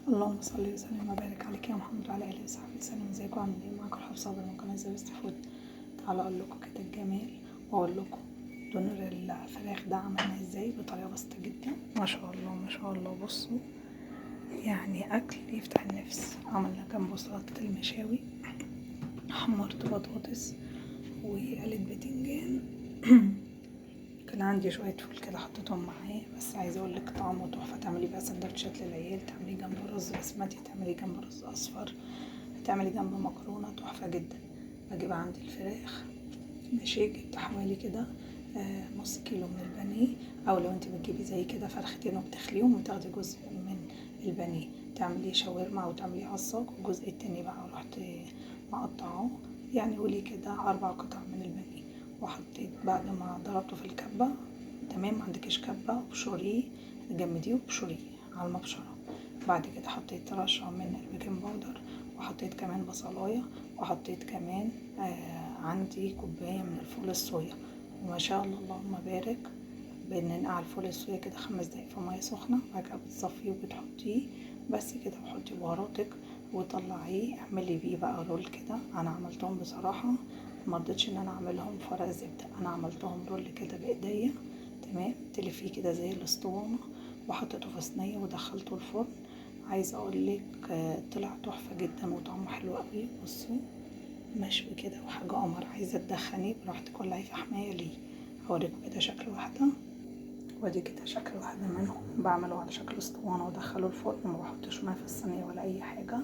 اللهم صل وسلم وبارك عليك يا محمد وعلى اله وصحبه وسلم. ازيكم عاملين ايه؟ معاكم حفصه من قناه ذا بيست فود. تعالوا اقول لكم كده الجمال واقول لكم دونر الفراخ ده عملناه ازاي بطريقه بسيطه جدا. ما شاء الله ما شاء الله. بصوا يعني اكل يفتح النفس. عملنا جنبه سلطه المشاوي، حمرت بطاطس وقلت بتنجان كان عندي شويه فول كده حطيتهم معاه، بس عايزه اقول لك طعمه تحفه. تعملي بقى سندوتشات للعيال، تعملي جنب رز بسمتي، تعملي جنب رز اصفر، تعملي جنب مكرونه تحفه جدا. بجيب عندي الفراخ ماشي، جبت حوالي كده نص كيلو من البانيه، او لو انت بتجيبي زي كده فرختين وبتخليهم وتاخدي جزء من البانيه تعمليه شاورما او تعمليه عصاج، والجزء التاني بقى رحت مقطعاه يعني قولي كده 4 قطع من البانيه. وحطيت بعد ما ضربته في الكبة تمام، عندكش كبة وبشوريه جمديه وبشوريه على المبشرة. بعد كده حطيت رشة من البيكنج باودر، وحطيت كمان بصلاية، وحطيت كمان عندي كوباية من الفول الصويا. وما شاء الله اللهم بارك، بننقع الفول الصويا كده 5 دقايق في مية سخنة، بعد كده بتصفيه وبتحطيه بس كده، وحطي بهاراتك وطلعيه اعملي بيه بقى رول كده. انا عملتهم بصراحة مرضتش ان انا اعملهم في ورق زبدة، انا عملتهم رول كده بايديا تمام، تلفيه كده زي الاسطوانة وحطيته في صينية ودخلته الفرن. عايزه اقولك طلع تحفه جدا وطعمه حلو قوي. بصوا مشوي كده وحاجه قمر. عايزه تدخنيه براحتك ولعي في حمايه ليه. هوريكم كده شكل واحده، وادي كده شكل واحده منهم بعمله على شكل اسطوانه وادخله الفرن، ما بحطش ميه في الصينيه ولا اي حاجه،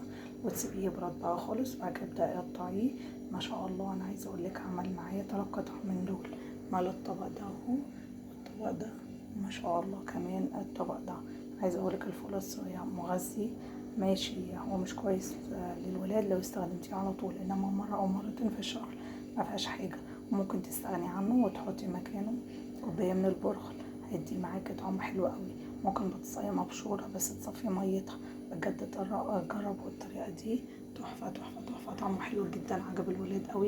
وتسيبيه يبرد بقى خالص. بعد كده ابدأي قطعيه. ما شاء الله انا عايزه اقولك عمل معايا 3 قطع من دول. مال الطبق ده اهو، والطبق ده ما شاء الله كمان الطبق ده. عايزه اقولك الفول الصويا مغذي ماشي، هو مش كويس للولاد لو استخدمتيه على طول، انما مره او مرتين في الشهر ما فيهاش حاجه. ممكن تستغني عنه وتحطي مكانه كوبايه من البرغل، هيدي معاكي طعم حلو قوي. ممكن بتصية مبشوره بس تصفي ميتها. بجد جربوا الطريقه دي تحفه تحفه تحفه، طعمه حلو جدا عجب الولاد قوي.